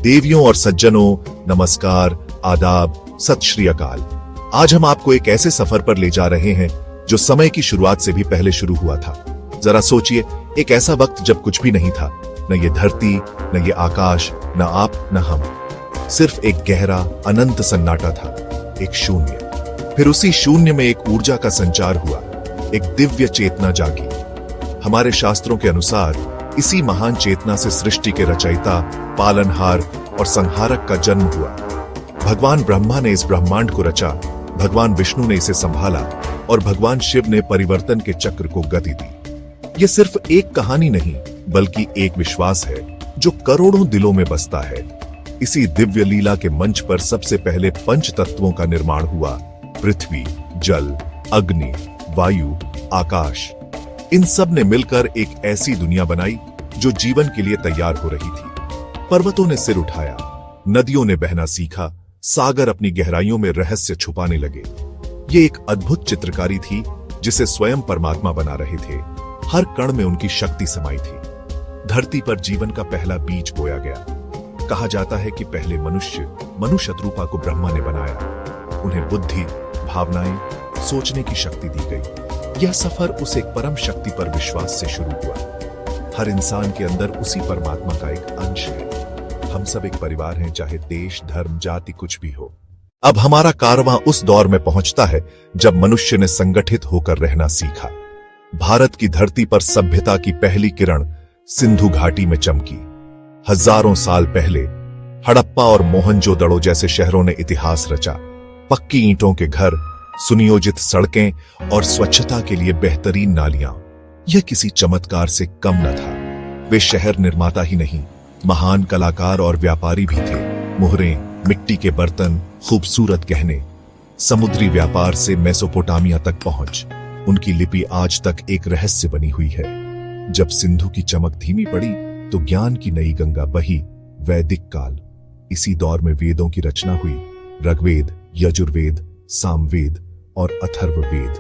देवियों और सज्जनों, नमस्कार, आदाब, सत श्री अकाल। आज हम आपको एक ऐसे सफर पर ले जा रहे हैं जो समय की शुरुआत से भी पहले शुरू हुआ था। जरा सोचिए, एक ऐसा वक्त जब कुछ भी नहीं था, न ये धरती, न ये आकाश, न आप, न हम। सिर्फ एक गहरा अनंत सन्नाटा था, एक शून्य। फिर उसी शून्य में एक ऊर्जा का संचार हुआ, एक दिव्य चेतना जागी। हमारे शास्त्रों के अनुसार इसी महान चेतना से सृष्टि के रचयिता, पालनहार और संहारक का जन्म हुआ। भगवान ब्रह्मा ने इस ब्रह्मांड को रचा, भगवान विष्णु ने इसे संभाला और भगवान शिव ने परिवर्तन के चक्र को गति दी। यह सिर्फ एक कहानी नहीं, बल्कि एक विश्वास है जो करोड़ों दिलों में बसता है। इसी दिव्य लीला के मंच पर सबसे पहले पंच तत्वों का निर्माण हुआ, पृथ्वी, जल, अग्नि, वायु, आकाश। इन सब ने मिलकर एक ऐसी दुनिया बनाई जो जीवन के लिए तैयार हो रही थी। पर्वतों ने सिर उठाया, नदियों ने बहना सीखा, सागर अपनी गहराइयों में रहस्य छुपाने लगे। ये एक अद्भुत चित्रकारी थी जिसे स्वयं परमात्मा बना रहे थे। हर कण में उनकी शक्ति समाई थी। धरती पर जीवन का पहला बीज बोया गया। कहा जाता है कि पहले मनु शत्रुपा को ब्रह्मा ने बनाया। उन्हें बुद्धि, भावनाएं, सोचने की शक्ति दी गई। यह सफर उस एक परम शक्ति पर विश्वास से शुरू हुआ। हर इंसान के अंदर उसी परमात्मा का एक अंश है। हम सब एक परिवार हैं, चाहे देश, धर्म, जाति कुछ भी हो। अब हमारा कारवां उस दौर में पहुंचता है जब मनुष्य ने संगठित होकर रहना सीखा। भारत की धरती पर सभ्यता की पहली किरण सिंधु घाटी में चमकी। हजारों साल पहले हड़प्पा और मोहनजोदड़ो जैसे शहरों ने इतिहास रचा। पक्की ईंटों के घर, सुनियोजित सड़कें और स्वच्छता के लिए बेहतरीन नालियां, यह किसी चमत्कार से कम न था। वे शहर निर्माता ही नहीं, महान कलाकार और व्यापारी भी थे। मोहरें, मिट्टी के बर्तन, खूबसूरत गहने, समुद्री व्यापार से मेसोपोटामिया तक पहुंच। उनकी लिपि आज तक एक रहस्य बनी हुई है। जब सिंधु की चमक धीमी पड़ी तो ज्ञान की नई गंगा बही, वैदिक काल। इसी दौर में वेदों की रचना हुई, ऋग्वेद, यजुर्वेद, सामवेद और अथर्ववेद।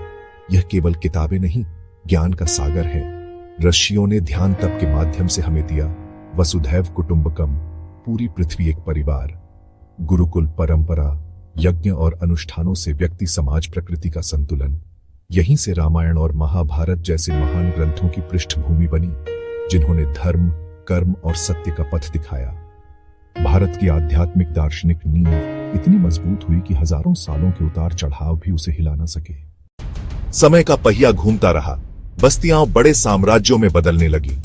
यह केवल किताबें नहीं, ज्ञान का सागर है। ऋषियों ने ध्यान तप के माध्यम से हमें दिया वसुधैव कुटुंबकम, पूरी पृथ्वी एक परिवार। गुरुकुल परंपरा, यज्ञ और अनुष्ठानों से व्यक्ति, समाज, प्रकृति का संतुलन। यहीं से रामायण और महाभारत जैसे महान ग्रंथों की पृष्ठभूमि बनी, जिन्होंने धर्म, कर्म और सत्य का पथ दिखाया। भारत की आध्यात्मिक दार्शनिक नींव इतनी मजबूत हुई कि हजारों सालों के उतार चढ़ाव भी उसे हिला न सके। समय का पहिया घूमता रहा, बस्तियां बड़े साम्राज्यों में बदलने लगी।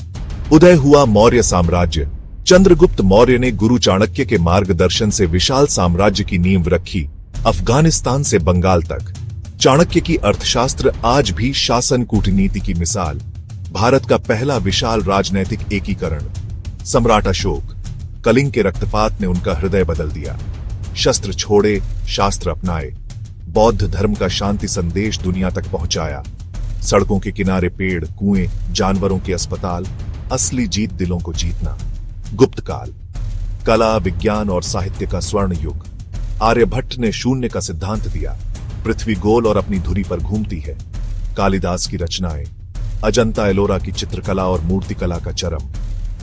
उदय हुआ मौर्य साम्राज्य। चंद्रगुप्त मौर्य ने गुरु चाणक्य के मार्गदर्शन से विशाल साम्राज्य की नींव रखी, अफगानिस्तान से बंगाल तक। चाणक्य की अर्थशास्त्र आज भी शासन कूटनीति की मिसाल। भारत का पहला विशाल राजनैतिक एकीकरण। सम्राट अशोक, कलिंग के रक्तपात ने उनका हृदय बदल दिया। शस्त्र छोड़े, शास्त्र अपनाए। बौद्ध धर्म का शांति संदेश दुनिया तक पहुंचाया। सड़कों के किनारे पेड़, कुएं, जानवरों के अस्पताल, असली जीत दिलों को जीतना। गुप्त काल, कला, विज्ञान और साहित्य का स्वर्ण युग। आर्यभट्ट ने शून्य का सिद्धांत दिया। पृथ्वी गोल और अपनी धुरी पर घूमती है। कालिदास की रचनाएं, अजंता एलोरा की चित्रकला और मूर्तिकला का चरम।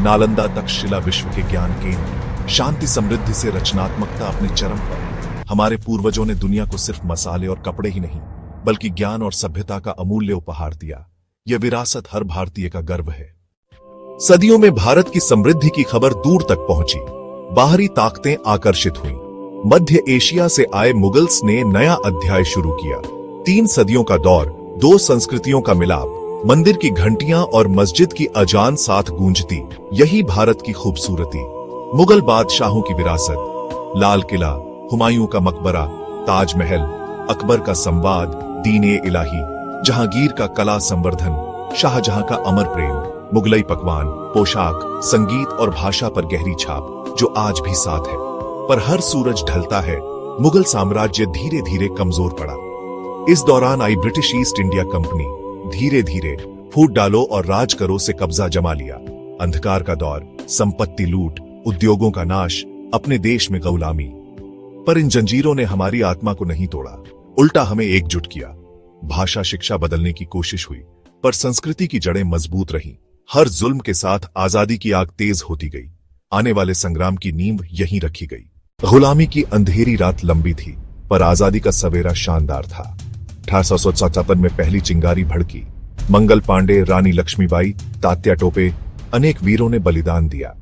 नालंदा तक्षशिला विश्व के ज्ञान केंद्र। शांति समृद्धि से रचनात्मकता अपने चरम पर। हमारे पूर्वजों ने दुनिया को सिर्फ मसाले और कपड़े ही नहीं, बल्कि ज्ञान और सभ्यता का अमूल्य उपहार दिया। यह विरासत हर भारतीय का गर्व है। सदियों में भारत की समृद्धि की खबर दूर तक पहुंची। बाहरी ताकतें आकर्षित हुईं। मध्य एशिया से आए मुगल्स ने नया अध्याय शुरू किया। 3 सदियों का दौर, 2 संस्कृतियों का मिलाप। मंदिर की घंटियां और मस्जिद की अजान साथ गूंजती। यही भारत की खूबसूरती। मुगल बादशाहों की विरासत, लाल किला, हुमायूं का मकबरा, ताजमहल, अकबर का संवाद, दीन-ए इलाही, जहांगीर का कला संवर्धन, शाहजहां का अमर प्रेम, मुगलई पकवान, पोशाक, संगीत और भाषा पर गहरी छाप जो आज भी साथ है। पर हर सूरज ढलता है, मुगल साम्राज्य धीरे धीरे कमजोर पड़ा। इस दौरान आई ब्रिटिश ईस्ट इंडिया कंपनी। धीरे धीरे फूट डालो और राज करो से कब्जा जमा लिया। अंधकार का दौर, संपत्ति लूट, उद्योगों का नाश, अपने देश में गुलामी। पर इन जंजीरों ने हमारी आत्मा को नहीं तोड़ा, उल्टा हमें एकजुट किया। भाषा, शिक्षा बदलने की कोशिश हुई, पर संस्कृति की जड़ें मजबूत रहीं। हर जुल्म के साथ आजादी की आग तेज होती गई। आने वाले संग्राम की नींव यहीं रखी गई। गुलामी की अंधेरी रात लंबी थी, पर आजादी का सवेरा शानदार था। 1857 में पहली चिंगारी भड़की। मंगल पांडे, रानी लक्ष्मीबाई, तात्या टोपे, अनेक वीरों ने बलिदान दिया।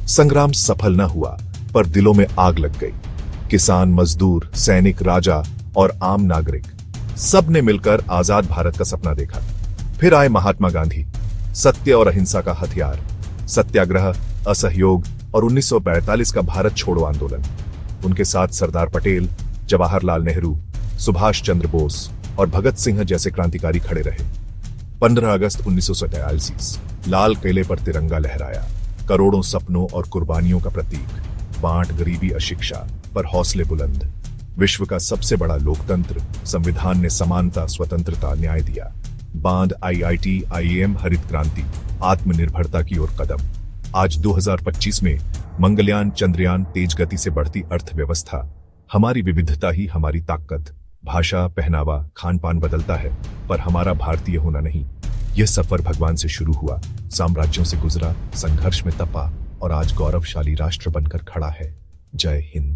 संग्राम सफल न हुआ, पर दिलों में आग लग गई। किसान, मजदूर, सैनिक, राजा और आम नागरिक सब ने मिलकर आजाद भारत का सपना देखा। फिर आए महात्मा गांधी, सत्य और अहिंसा का हथियार, सत्याग्रह, असहयोग और 1942 का भारत छोड़ो आंदोलन। उनके साथ सरदार पटेल, जवाहरलाल नेहरू, सुभाष चंद्र बोस और भगत सिंह जैसे क्रांतिकारी खड़े रहे। 15 अगस्त 1943 लाल किले पर तिरंगा लहराया, करोड़ों सपनों और कुर्बानियों का प्रतीक। बांट, गरीबी, अशिक्षा पर हौसले बुलंद। विश्व का सबसे बड़ा लोकतंत्र, संविधान ने समानता, स्वतंत्रता, न्याय दिया। बांध, आईआईटी, आईएएम, हरित क्रांति, आत्मनिर्भरता की ओर कदम। आज 2025 में मंगलयान, चंद्रयान, तेज गति से बढ़ती अर्थव्यवस्था। हमारी विविधता ही हमारी ताकत। भाषा, पहनावा, खान पान बदलता है, पर हमारा भारतीय होना नहीं। यह सफर भगवान से शुरू हुआ, साम्राज्यों से गुजरा, संघर्ष में तपा और आज गौरवशाली राष्ट्र बनकर खड़ा है। जय हिंद।